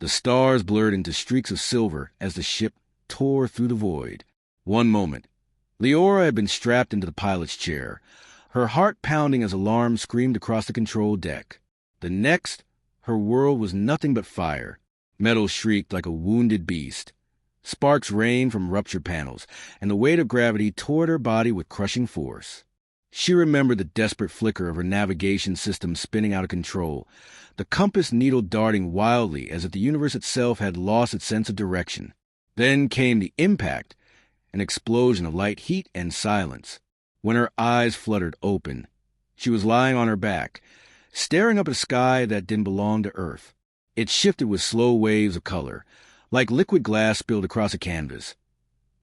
The stars blurred into streaks of silver as the ship tore through the void. One moment, Leora had been strapped into the pilot's chair, her heart pounding as alarms screamed across the control deck. The next, her world was nothing but fire. Metal shrieked like a wounded beast. Sparks rained from ruptured panels, and the weight of gravity tore at her body with crushing force. She remembered the desperate flicker of her navigation system spinning out of control, the compass needle darting wildly as if the universe itself had lost its sense of direction. Then came the impact, an explosion of light, heat, and silence. When her eyes fluttered open, she was lying on her back, staring up at a sky that didn't belong to Earth. It shifted with slow waves of color, like liquid glass spilled across a canvas.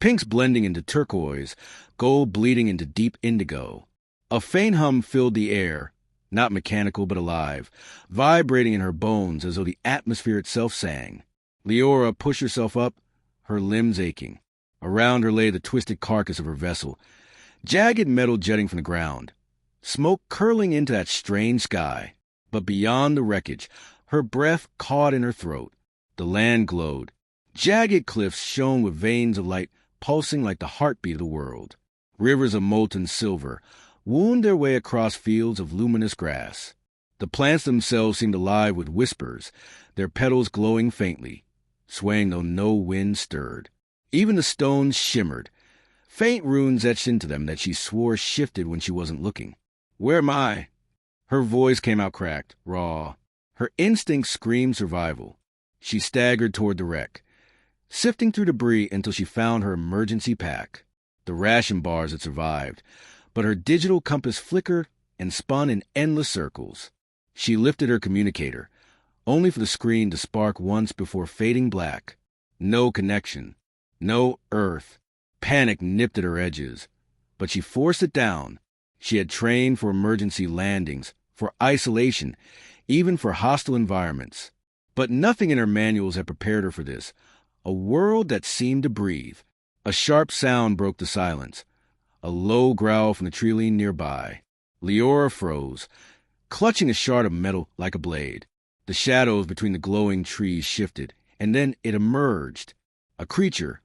Pinks blending into turquoise, gold bleeding into deep indigo. A faint hum filled the air, not mechanical but alive, vibrating in her bones as though the atmosphere itself sang. Leora pushed herself up, her limbs aching. Around her lay the twisted carcass of her vessel, jagged metal jutting from the ground, smoke curling into that strange sky. But beyond the wreckage, her breath caught in her throat. The land glowed. Jagged cliffs shone with veins of light pulsing like the heartbeat of the world. Rivers of molten silver wound their way across fields of luminous grass. The plants themselves seemed alive with whispers, their petals glowing faintly, swaying though no wind stirred. Even the stones shimmered, faint runes etched into them that she swore shifted when she wasn't looking. "Where am I?" Her voice came out cracked, raw. Her instincts screamed survival. She staggered toward the wreck, sifting through debris until she found her emergency pack. The ration bars had survived, but her digital compass flickered and spun in endless circles. She lifted her communicator, only for the screen to spark once before fading black. No connection. No Earth. Panic nipped at her edges, but she forced it down. She had trained for emergency landings, for isolation, even for hostile environments. But nothing in her manuals had prepared her for this. A world that seemed to breathe. A sharp sound broke the silence. A low growl from the treeline nearby. Leora froze, clutching a shard of metal like a blade. The shadows between the glowing trees shifted, and then it emerged. A creature,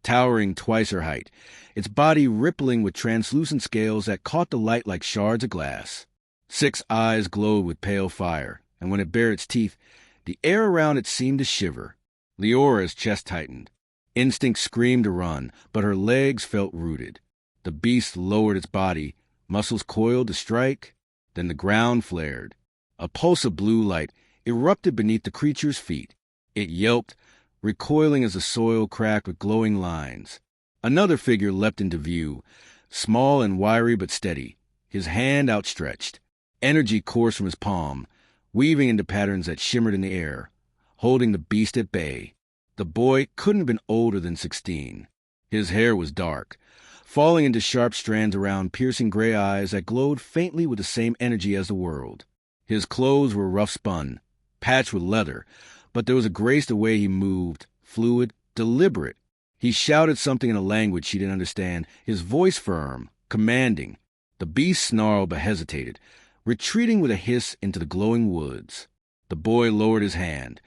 towering twice her height, its body rippling with translucent scales that caught the light like shards of glass. 6 eyes glowed with pale fire, and when it bared its teeth, the air around it seemed to shiver. Leora's chest tightened. Instinct screamed to run, but her legs felt rooted. The beast lowered its body, muscles coiled to strike. Then the ground flared. A pulse of blue light erupted beneath the creature's feet. It yelped, recoiling as the soil cracked with glowing lines. Another figure leapt into view, small and wiry but steady, his hand outstretched. Energy coursed from his palm, weaving into patterns that shimmered in the air, holding the beast at bay. The boy couldn't have been older than 16. His hair was dark, falling into sharp strands around piercing gray eyes that glowed faintly with the same energy as the world. His clothes were rough-spun, patched with leather, but there was a grace the way he moved, fluid, deliberate. He shouted something in a language she didn't understand, his voice firm, commanding. The beast snarled but hesitated, retreating with a hiss into the glowing woods. The boy lowered his hand,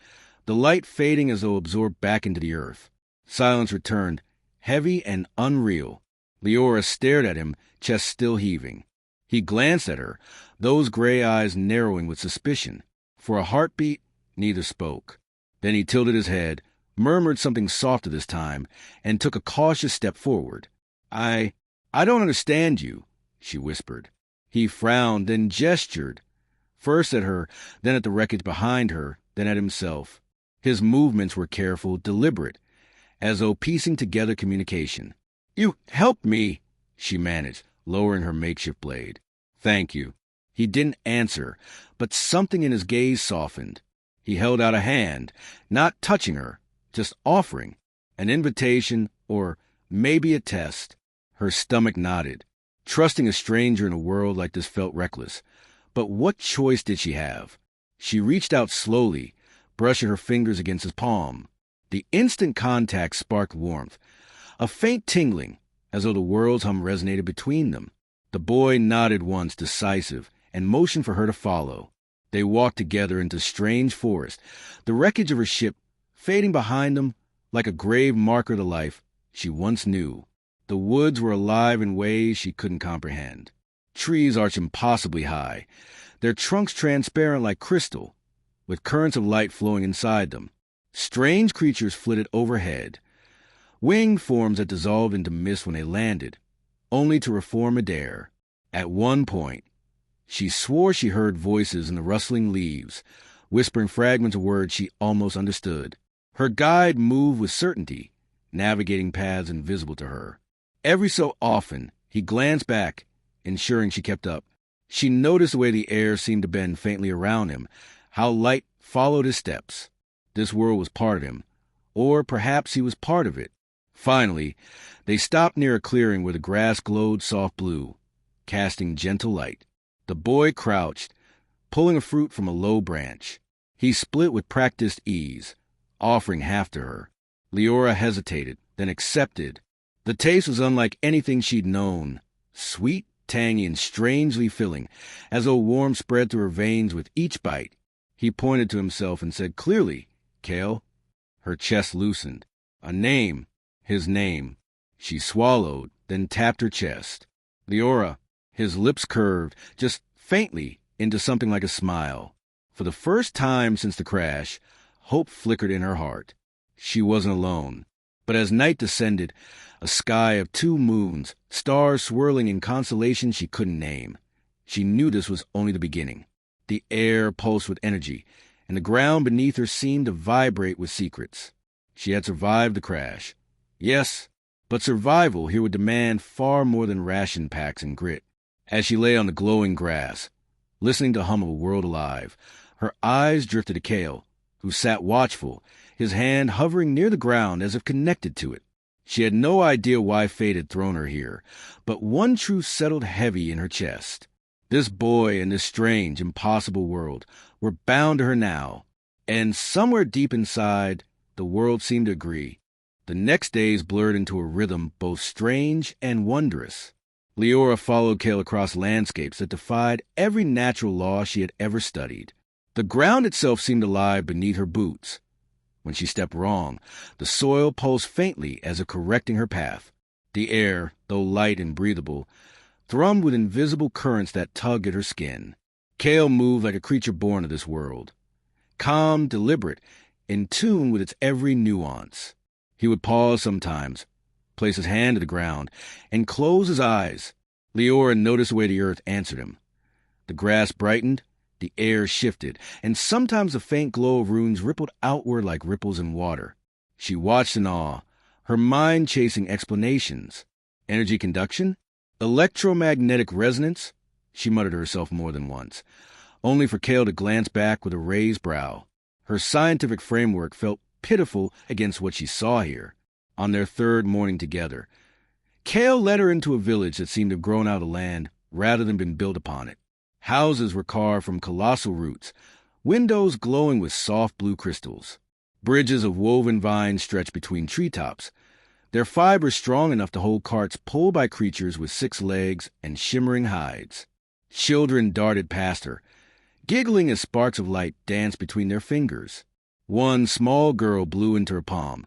the light fading as though absorbed back into the earth. Silence returned, heavy and unreal. Leora stared at him, chest still heaving. He glanced at her, those gray eyes narrowing with suspicion. For a heartbeat, neither spoke. Then he tilted his head, murmured something softer this time, and took a cautious step forward. I don't understand you," she whispered. He frowned, then gestured, first at her, then at the wreckage behind her, then at himself. His movements were careful, deliberate, as though piecing together communication. "You helped me," she managed, lowering her makeshift blade. "Thank you." He didn't answer, but something in his gaze softened. He held out a hand, not touching her, just offering, an invitation or maybe a test. Her stomach nodded. Trusting a stranger in a world like this felt reckless. But what choice did she have? She reached out slowly, brushing her fingers against his palm. The instant contact sparked warmth, a faint tingling, as though the world's hum resonated between them. The boy nodded once, decisive, and motioned for her to follow. They walked together into strange forest, the wreckage of her ship fading behind them like a grave marker to life she once knew. The woods were alive in ways she couldn't comprehend. Trees arched impossibly high, their trunks transparent like crystal, with currents of light flowing inside them. Strange creatures flitted overhead, winged forms that dissolved into mist when they landed, only to reform midair. At one point, she swore she heard voices in the rustling leaves, whispering fragments of words she almost understood. Her guide moved with certainty, navigating paths invisible to her. Every so often, he glanced back, ensuring she kept up. She noticed the way the air seemed to bend faintly around him, how light followed his steps. This world was part of him, or perhaps he was part of it. Finally, they stopped near a clearing where the grass glowed soft blue, casting gentle light. The boy crouched, pulling a fruit from a low branch. He split with practiced ease, offering half to her. Leora hesitated, then accepted. The taste was unlike anything she'd known, sweet, tangy, and strangely filling, as though warmth spread through her veins with each bite. He pointed to himself and said clearly, "Kale." Her chest loosened. A name, his name. She swallowed, then tapped her chest. "Leora." His lips curved, just faintly, into something like a smile. For the first time since the crash, hope flickered in her heart. She wasn't alone. But as night descended, a sky of 2 moons, stars swirling in constellations she couldn't name, she knew this was only the beginning. The air pulsed with energy, and the ground beneath her seemed to vibrate with secrets. She had survived the crash. Yes, but survival here would demand far more than ration packs and grit. As she lay on the glowing grass, listening to the hum of a world alive, her eyes drifted to Kale, who sat watchful, his hand hovering near the ground as if connected to it. She had no idea why fate had thrown her here, but one truth settled heavy in her chest. This boy and this strange, impossible world were bound to her now, and somewhere deep inside, the world seemed to agree. The next days blurred into a rhythm both strange and wondrous. Leora followed Kale across landscapes that defied every natural law she had ever studied. The ground itself seemed alive beneath her boots. When she stepped wrong, the soil pulsed faintly as if correcting her path. The air, though light and breathable, thrummed with invisible currents that tugged at her skin. Kale moved like a creature born of this world, calm, deliberate, in tune with its every nuance. He would pause sometimes, place his hand to the ground, and close his eyes. Leora noticed the way the earth answered him. The grass brightened, the air shifted, and sometimes the faint glow of runes rippled outward like ripples in water. She watched in awe, her mind chasing explanations. Energy conduction? Electromagnetic resonance? She muttered to herself more than once, only for Kale to glance back with a raised brow. Her scientific framework felt pitiful against what she saw here. On their 3rd morning together, Kale led her into a village that seemed to have grown out of land rather than been built upon it. Houses were carved from colossal roots, windows glowing with soft blue crystals. Bridges of woven vines stretched between treetops, their fibers strong enough to hold carts pulled by creatures with 6 legs and shimmering hides. Children darted past her, giggling as sparks of light danced between their fingers. One small girl blew into her palm,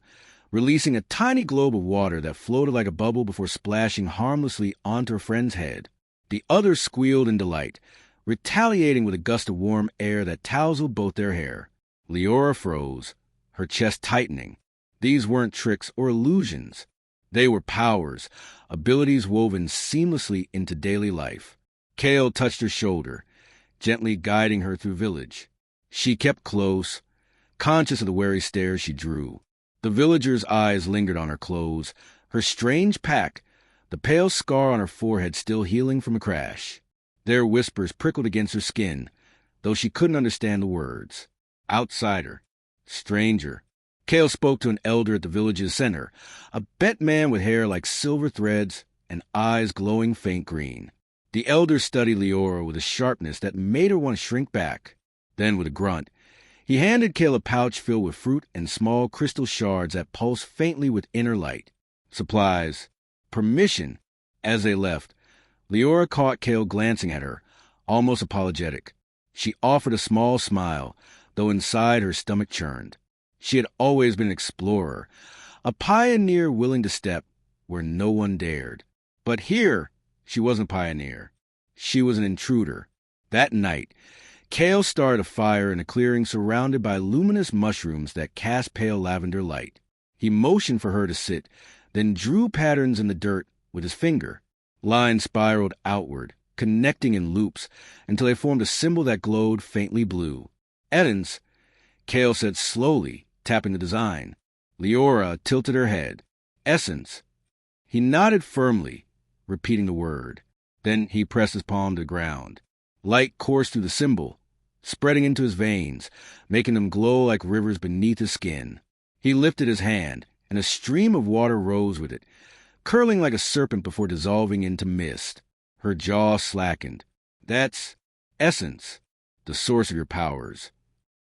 releasing a tiny globe of water that floated like a bubble before splashing harmlessly onto her friend's head. The others squealed in delight, retaliating with a gust of warm air that tousled both their hair. Leora froze, her chest tightening. These weren't tricks or illusions. They were powers, abilities woven seamlessly into daily life. Kale touched her shoulder, gently guiding her through village. She kept close, conscious of the wary stares she drew. The villagers' eyes lingered on her clothes, her strange pack, the pale scar on her forehead still healing from a crash. Their whispers prickled against her skin, though she couldn't understand the words. Outsider. Stranger. Kale spoke to an elder at the village's center, a bent man with hair like silver threads and eyes glowing faint green. The elder studied Leora with a sharpness that made her want to shrink back. Then, with a grunt, he handed Kale a pouch filled with fruit and small crystal shards that pulsed faintly with inner light. Supplies. Permission. As they left, Leora caught Kale glancing at her, almost apologetic. She offered a small smile, though inside her stomach churned. She had always been an explorer, a pioneer willing to step where no one dared. But here, she wasn't a pioneer. She was an intruder. That night, Kale started a fire in a clearing surrounded by luminous mushrooms that cast pale lavender light. He motioned for her to sit, then drew patterns in the dirt with his finger. Lines spiraled outward, connecting in loops until they formed a symbol that glowed faintly blue. Essence, Kale said slowly, tapping the design. Leora tilted her head. Essence. He nodded firmly, repeating the word. Then he pressed his palm to the ground. Light coursed through the symbol, spreading into his veins, making them glow like rivers beneath his skin. He lifted his hand, and a stream of water rose with it, curling like a serpent before dissolving into mist. Her jaw slackened. That's Essence, the source of your powers.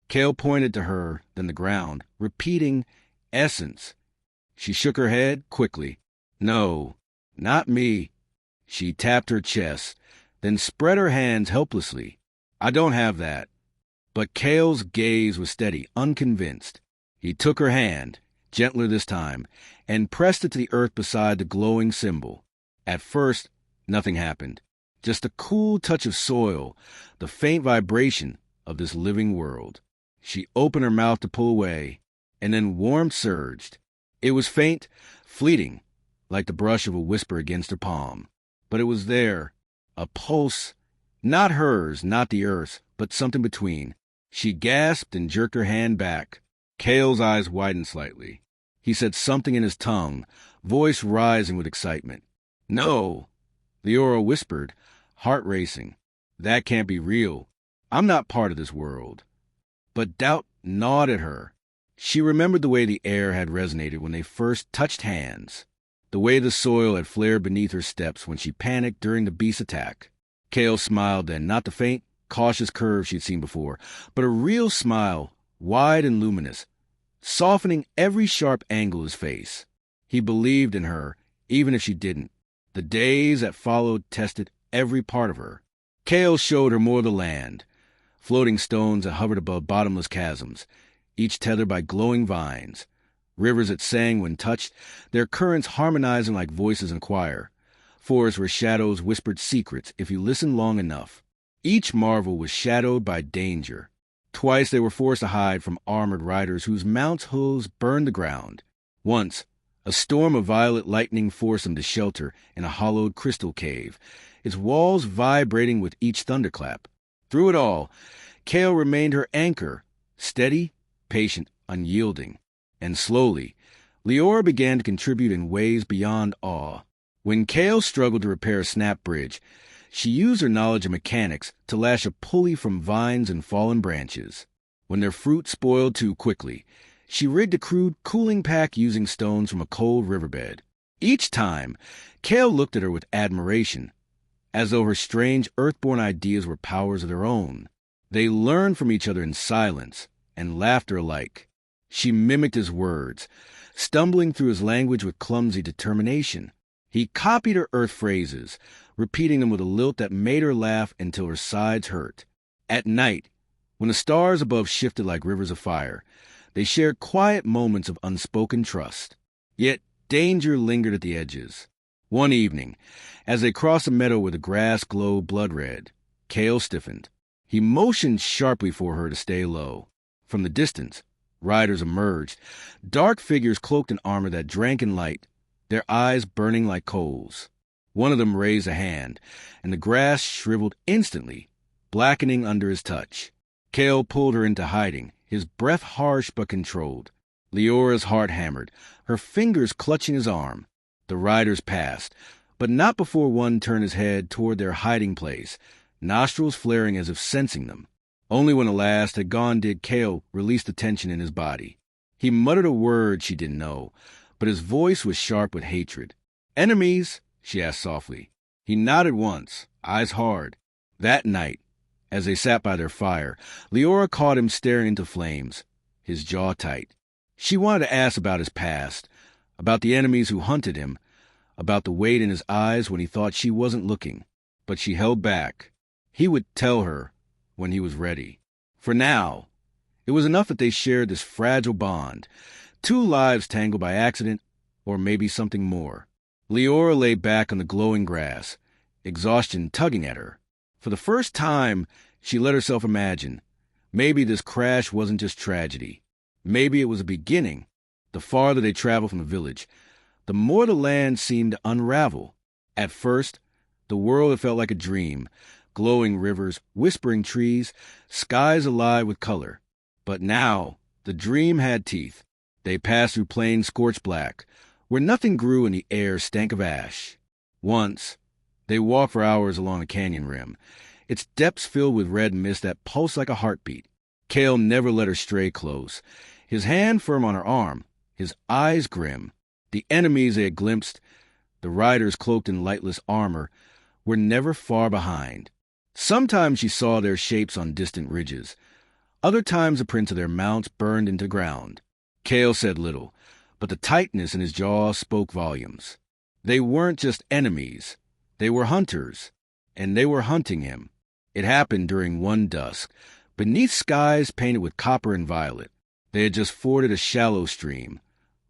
Kale pointed to her, then the ground, repeating, Essence. She shook her head quickly. No, not me. She tapped her chest, then spread her hands helplessly. I don't have that. But Kale's gaze was steady, unconvinced. He took her hand, gentler this time, and pressed it to the earth beside the glowing symbol. At first, nothing happened. Just a cool touch of soil, the faint vibration of this living world. She opened her mouth to pull away, and then warmth surged. It was faint, fleeting, like the brush of a whisper against her palm. But it was there, a pulse, not hers, not the earth's, but something between. She gasped and jerked her hand back. Kale's eyes widened slightly. He said something in his tongue, voice rising with excitement. No, Leora whispered, heart racing. That can't be real. I'm not part of this world. But doubt gnawed at her. She remembered the way the air had resonated when they first touched hands, the way the soil had flared beneath her steps when she panicked during the beast's attack. Kale smiled then, not the faint, cautious curve she'd seen before, but a real smile, wide and luminous, softening every sharp angle of his face. He believed in her, even if she didn't. The days that followed tested every part of her. Kale showed her more of the land, floating stones that hovered above bottomless chasms, each tethered by glowing vines, rivers that sang when touched, their currents harmonizing like voices in a choir, forests where shadows whispered secrets if you listened long enough. Each marvel was shadowed by danger. Twice they were forced to hide from armored riders whose mounts' hooves burned the ground. Once, a storm of violet lightning forced them to shelter in a hollowed crystal cave, its walls vibrating with each thunderclap. Through it all, Kale remained her anchor, steady, patient, unyielding. And slowly, Leora began to contribute in ways beyond awe. When Kale struggled to repair a snap bridge, she used her knowledge of mechanics to lash a pulley from vines and fallen branches. When their fruit spoiled too quickly, she rigged a crude cooling pack using stones from a cold riverbed. Each time, Kale looked at her with admiration, as though her strange earthborn ideas were powers of their own. They learned from each other in silence and laughter alike. She mimicked his words, stumbling through his language with clumsy determination. He copied her earth phrases, repeating them with a lilt that made her laugh until her sides hurt. At night, when the stars above shifted like rivers of fire, they shared quiet moments of unspoken trust. Yet danger lingered at the edges. One evening, as they crossed a meadow where the grass glowed blood red, Kale stiffened. He motioned sharply for her to stay low. From the distance, riders emerged, dark figures cloaked in armor that drank in light, their eyes burning like coals. One of them raised a hand, and the grass shriveled instantly, blackening under his touch. Kale pulled her into hiding, his breath harsh but controlled. Leora's heart hammered, her fingers clutching his arm. The riders passed, but not before one turned his head toward their hiding place, nostrils flaring as if sensing them. Only when the last had gone did Kale release the tension in his body. He muttered a word she didn't know, but his voice was sharp with hatred. "Enemies?" she asked softly. He nodded once, eyes hard. That night, as they sat by their fire, Leora caught him staring into flames, his jaw tight. She wanted to ask about his past, about the enemies who hunted him, about the weight in his eyes when he thought she wasn't looking. But she held back. He would tell her when he was ready. For now, It was enough that they shared this fragile bond, two lives tangled by accident, or maybe something more. Leora lay back on the glowing grass, exhaustion tugging at her. For the first time, she let herself imagine. Maybe this crash wasn't just tragedy. Maybe it was a beginning. The farther they traveled from the village, the more the land seemed to unravel. At first, the world had felt like a dream. Glowing rivers, whispering trees, skies alive with color. But now, the dream had teeth. They passed through plains scorched black, where nothing grew and the air stank of ash. Once, they walked for hours along a canyon rim, its depths filled with red mist that pulsed like a heartbeat. Kale never let her stray close, his hand firm on her arm, his eyes grim. The enemies they had glimpsed, the riders cloaked in lightless armor, were never far behind. Sometimes she saw their shapes on distant ridges. Other times the prints of their mounts burned into ground. Kale said little, but the tightness in his jaw spoke volumes. They weren't just enemies. They were hunters, and they were hunting him. It happened during one dusk, beneath skies painted with copper and violet. They had just forded a shallow stream,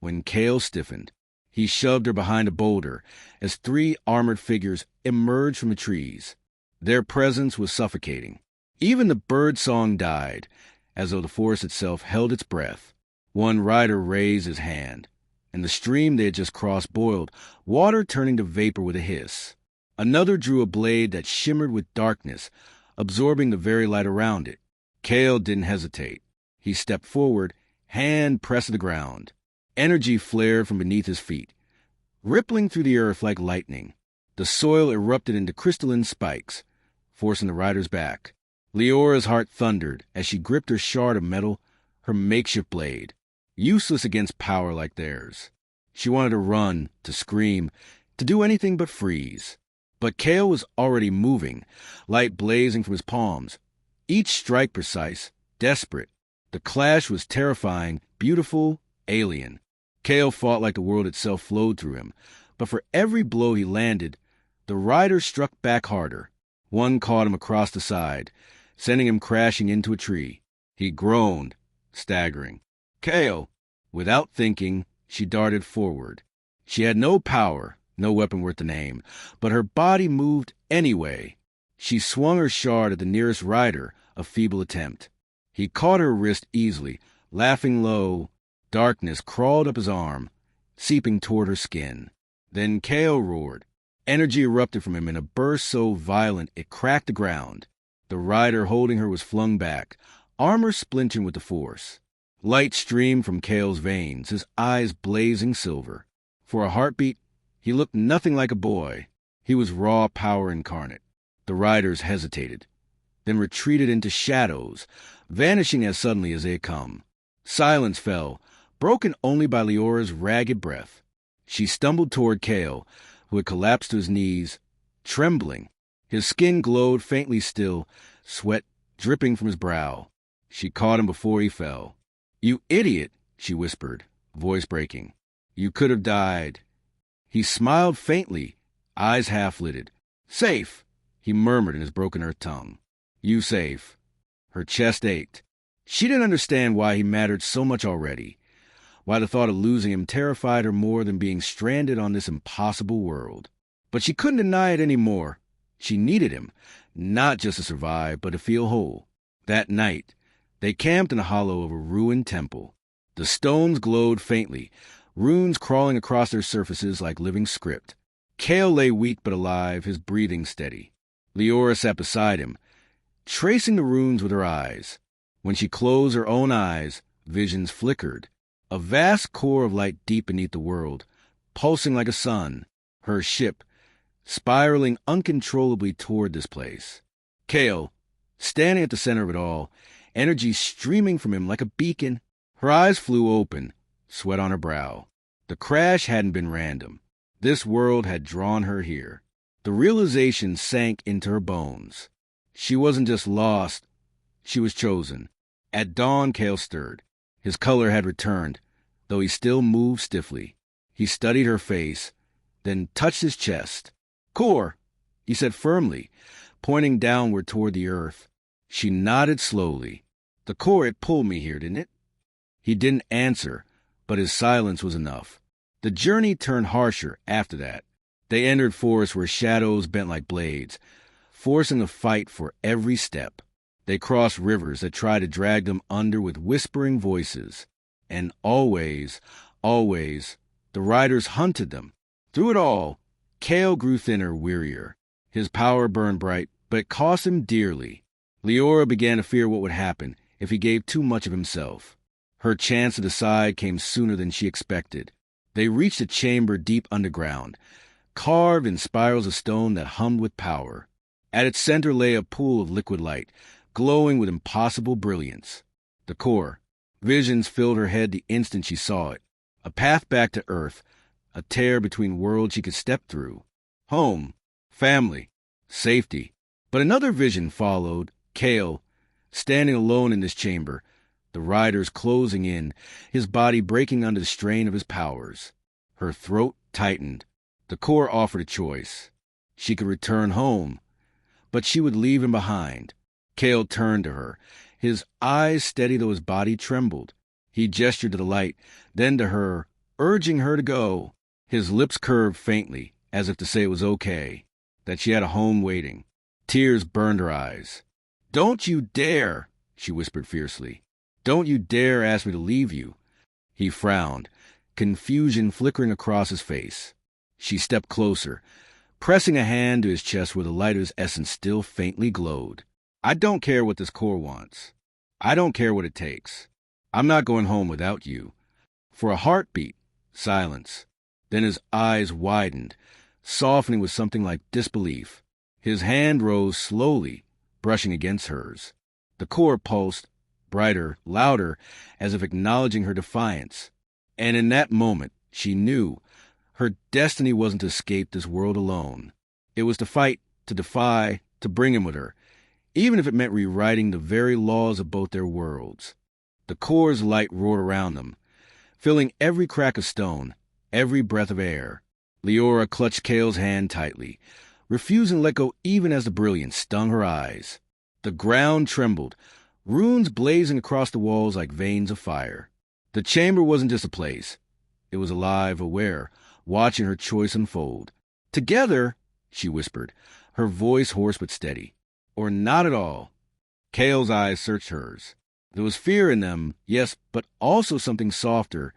when Kale stiffened. He shoved her behind a boulder as three armored figures emerged from the trees. Their presence was suffocating. Even the bird song died, as though the forest itself held its breath. One rider raised his hand, and the stream they had just crossed boiled, water turning to vapor with a hiss. Another drew a blade that shimmered with darkness, absorbing the very light around it. Kale didn't hesitate. He stepped forward, hand pressed to the ground. Energy flared from beneath his feet, rippling through the earth like lightning. The soil erupted into crystalline spikes, forcing the riders back. Leora's heart thundered as she gripped her shard of metal, her makeshift blade, useless against power like theirs. She wanted to run, to scream, to do anything but freeze. But Kale was already moving, light blazing from his palms, each strike precise, desperate. The clash was terrifying, beautiful, alien. Kale fought like the world itself flowed through him, but for every blow he landed, the rider struck back harder. One caught him across the side, sending him crashing into a tree. He groaned, staggering. Kale! Without thinking, she darted forward. She had no power, no weapon worth the name, but her body moved anyway. She swung her shard at the nearest rider, a feeble attempt. He caught her wrist easily, laughing low. Darkness crawled up his arm, seeping toward her skin. Then Kale roared. Energy erupted from him in a burst so violent it cracked the ground. The rider holding her was flung back, armor splintering with the force. Light streamed from Kale's veins, his eyes blazing silver. For a heartbeat, he looked nothing like a boy. He was raw power incarnate. The riders hesitated, then retreated into shadows, vanishing as suddenly as they had come. Silence fell, broken only by Leora's ragged breath. She stumbled toward Kale, who had collapsed to his knees, trembling. His skin glowed faintly still, sweat dripping from his brow. She caught him before he fell. "You idiot," she whispered, voice breaking. "You could have died." He smiled faintly, eyes half-lidded. "Safe," he murmured in his broken earth tongue. "You safe." Her chest ached. She didn't understand why he mattered so much already, why the thought of losing him terrified her more than being stranded on this impossible world. But she couldn't deny it any more. She needed him, not just to survive, but to feel whole. That night, they camped in the hollow of a ruined temple. The stones glowed faintly, runes crawling across their surfaces like living script. Kale lay weak but alive, his breathing steady. Leora sat beside him, tracing the runes with her eyes. When she closed her own eyes, visions flickered. A vast core of light deep beneath the world, pulsing like a sun. Her ship, spiraling uncontrollably toward this place. Kale, standing at the center of it all, energy streaming from him like a beacon. Her eyes flew open, sweat on her brow. The crash hadn't been random. This world had drawn her here. The realization sank into her bones. She wasn't just lost, she was chosen. At dawn, Kale stirred. His color had returned, though he still moved stiffly. He studied her face, then touched his chest. "Core," he said firmly, pointing downward toward the earth. She nodded slowly. The core, it pulled me here, didn't it? He didn't answer, but his silence was enough. The journey turned harsher after that. They entered forests where shadows bent like blades, forcing a fight for every step. They crossed rivers that tried to drag them under with whispering voices. And always, the riders hunted them. Through it all, Kale grew thinner, wearier. His power burned bright, but it cost him dearly. Leora began to fear what would happen if he gave too much of himself. Her chance to decide came sooner than she expected. They reached a chamber deep underground, carved in spirals of stone that hummed with power. At its center lay a pool of liquid light, glowing with impossible brilliance. The core. Visions filled her head the instant she saw it. A path back to Earth, a tear between worlds she could step through. Home, family, safety. But another vision followed, Kale, standing alone in this chamber, the riders closing in, his body breaking under the strain of his powers. Her throat tightened. The core offered a choice. She could return home, but she would leave him behind. Kale turned to her, his eyes steady though his body trembled. He gestured to the light, then to her, urging her to go. His lips curved faintly, as if to say it was okay, that she had a home waiting. Tears burned her eyes. "Don't you dare," she whispered fiercely. "Don't you dare ask me to leave you." He frowned, confusion flickering across his face. She stepped closer, pressing a hand to his chest where the light of his essence still faintly glowed. "I don't care what this core wants. I don't care what it takes. I'm not going home without you." For a heartbeat, silence. Then his eyes widened, softening with something like disbelief. His hand rose slowly, brushing against hers. The core pulsed, brighter, louder, as if acknowledging her defiance. And in that moment, she knew her destiny wasn't to escape this world alone. It was to fight, to defy, to bring him with her, even if it meant rewriting the very laws of both their worlds. The core's light roared around them, filling every crack of stone, every breath of air. Leora clutched Kale's hand tightly, refusing to let go even as the brilliance stung her eyes. The ground trembled, runes blazing across the walls like veins of fire. The chamber wasn't just a place. It was alive, aware, watching her choice unfold. "Together," she whispered, her voice hoarse but steady. "Or not at all." Kale's eyes searched hers. There was fear in them, yes, but also something softer.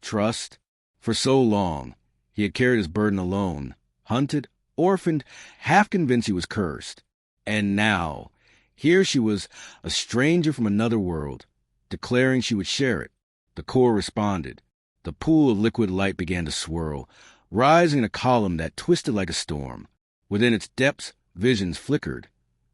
Trust. For so long, he had carried his burden alone, hunted, orphaned, half convinced he was cursed. And now, here she was, a stranger from another world, declaring she would share it. The core responded. The pool of liquid light began to swirl, rising in a column that twisted like a storm. Within its depths, visions flickered.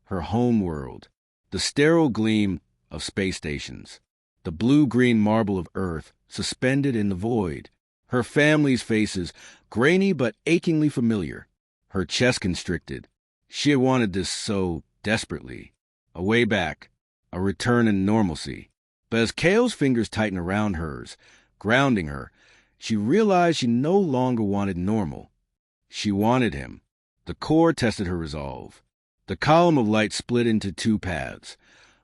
Her home world, the sterile gleam of space stations, the blue-green marble of Earth suspended in the void. Her family's faces, grainy but achingly familiar. Her chest constricted. She had wanted this so desperately. A way back, a return in normalcy. But as Kale's fingers tightened around hers, grounding her, she realized she no longer wanted normal. She wanted him. The core tested her resolve. The column of light split into two paths,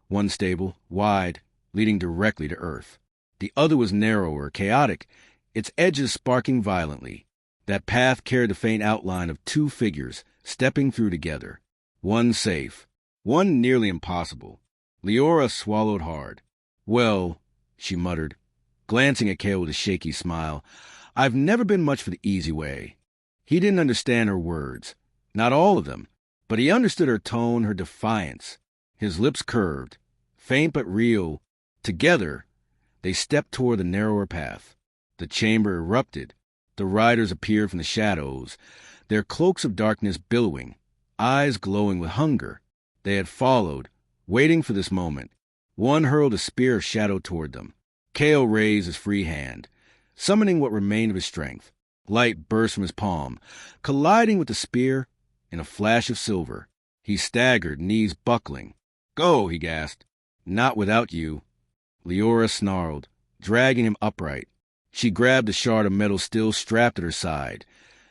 one stable, wide, leading directly to Earth. The other was narrower, chaotic, its edges sparking violently. That path carried the faint outline of two figures stepping through together. One safe, one nearly impossible. Leora swallowed hard. "Well," she muttered, glancing at Kale with a shaky smile, "I've never been much for the easy way." He didn't understand her words, not all of them, but he understood her tone, her defiance. His lips curved, faint but real. Together, they stepped toward the narrower path. The chamber erupted. The riders appeared from the shadows, their cloaks of darkness billowing, eyes glowing with hunger. They had followed, waiting for this moment. One hurled a spear of shadow toward them. Kale raised his free hand, summoning what remained of his strength. Light burst from his palm, colliding with the spear in a flash of silver. He staggered, knees buckling. "Go," he gasped. "Not without you." Leora snarled, dragging him upright. She grabbed the shard of metal still strapped at her side,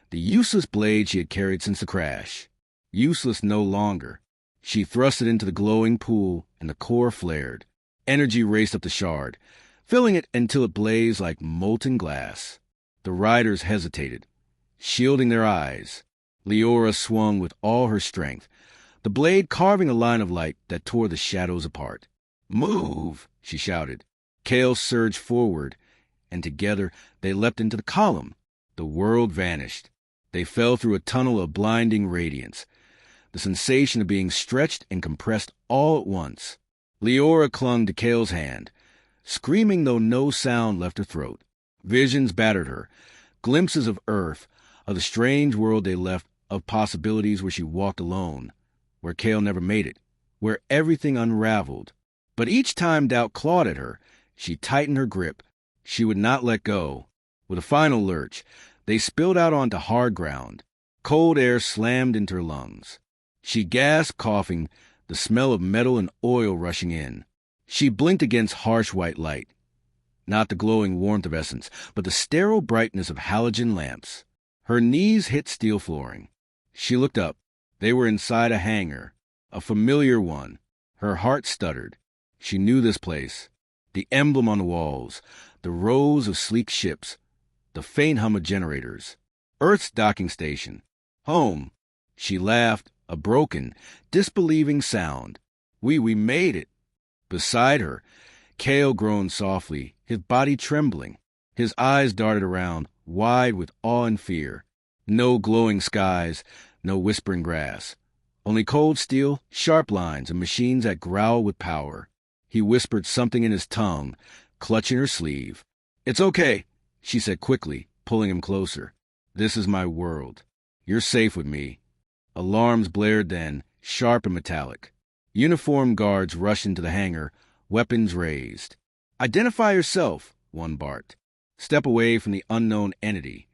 the useless blade she had carried since the crash. Useless no longer. She thrust it into the glowing pool, and the core flared. Energy raced up the shard, filling it until it blazed like molten glass. The riders hesitated, shielding their eyes. Leora swung with all her strength, the blade carving a line of light that tore the shadows apart. "Move!" she shouted. Kale surged forward, and together they leapt into the column. The world vanished. They fell through a tunnel of blinding radiance, the sensation of being stretched and compressed all at once. Leora clung to Kale's hand, screaming though no sound left her throat. Visions battered her, glimpses of Earth, of the strange world they left, of possibilities where she walked alone, where Kale never made it, where everything unraveled. But each time doubt clawed at her, she tightened her grip. She would not let go. With a final lurch, they spilled out onto hard ground. Cold air slammed into her lungs. She gasped, coughing, the smell of metal and oil rushing in. She blinked against harsh white light. Not the glowing warmth of essence, but the sterile brightness of halogen lamps. Her knees hit steel flooring. She looked up. They were inside a hangar, a familiar one. Her heart stuttered. She knew this place. The emblem on the walls, the rows of sleek ships, the faint hum of generators. Earth's docking station. Home. She laughed, a broken, disbelieving sound. We made it. Beside her, Kale groaned softly, his body trembling. His eyes darted around, wide with awe and fear. No glowing skies, no whispering grass. Only cold steel, sharp lines, and machines that growl with power. He whispered something in his tongue, clutching her sleeve. "It's okay," she said quickly, pulling him closer. "This is my world. You're safe with me." Alarms blared then, sharp and metallic. Uniformed guards rushed into the hangar, weapons raised. "Identify yourself," one barked. "Step away from the unknown entity."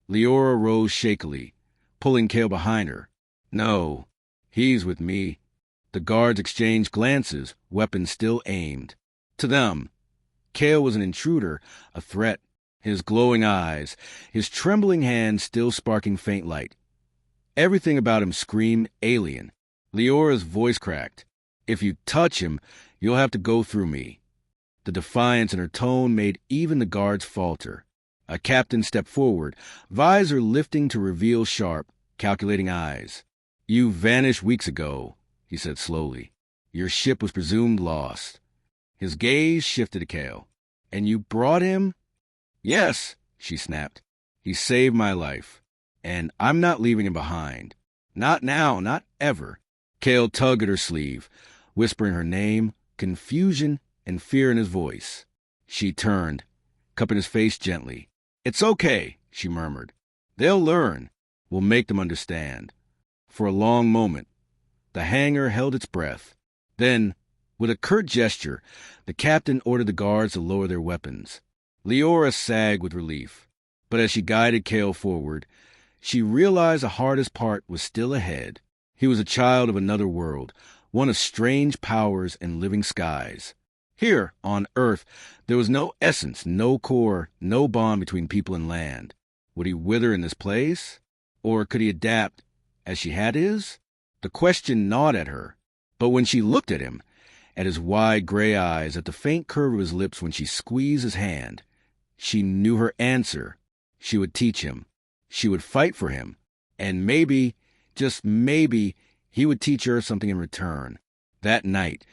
Leora rose shakily, pulling Kale behind her. "No, he's with me." The guards exchanged glances, weapons still aimed. To them, Kale was an intruder, a threat. His glowing eyes, his trembling hands still sparking faint light. Everything about him screamed alien. Leora's voice cracked. "If you touch him, you'll have to go through me." The defiance in her tone made even the guards falter. A captain stepped forward, visor lifting to reveal sharp, calculating eyes. "You vanished weeks ago," he said slowly. "Your ship was presumed lost." His gaze shifted to Kale. "And you brought him?" "Yes," she snapped. "He saved my life. And I'm not leaving him behind. Not now, not ever." Kale tugged at her sleeve, whispering her name, confusion and fear in his voice. She turned, cupping his face gently. "It's okay," she murmured. "They'll learn. We'll make them understand." For a long moment, the hangar held its breath. Then, with a curt gesture, the captain ordered the guards to lower their weapons. Leora sagged with relief. But as she guided Kale forward, she realized the hardest part was still ahead. He was a child of another world, one of strange powers and living skies. Here, on Earth, there was no essence, no core, no bond between people and land. Would he wither in this place? Or could he adapt as she had his? The question gnawed at her. But when she looked at him, at his wide gray eyes, at the faint curve of his lips when she squeezed his hand, she knew her answer. She would teach him. She would fight for him. And maybe, just maybe, he would teach her something in return. That night,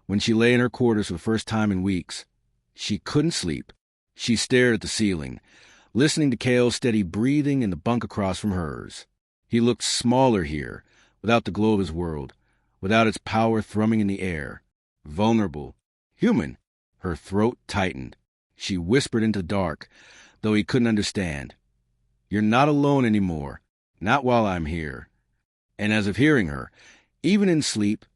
when she lay in her quarters for the first time in weeks, she couldn't sleep. She stared at the ceiling, listening to Kale's steady breathing in the bunk across from hers. He looked smaller here, without the glow of his world, without its power thrumming in the air. Vulnerable. Human. Her throat tightened. She whispered into the dark, though he couldn't understand. "You're not alone anymore. Not while I'm here." And as if hearing her, even in sleep,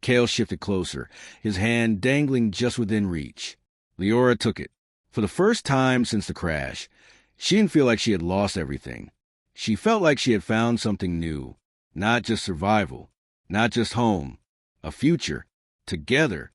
Kale shifted closer, his hand dangling just within reach. Leora took it. For the first time since the crash, she didn't feel like she had lost everything. She felt like she had found something new. Not just survival. Not just home. A future. Together.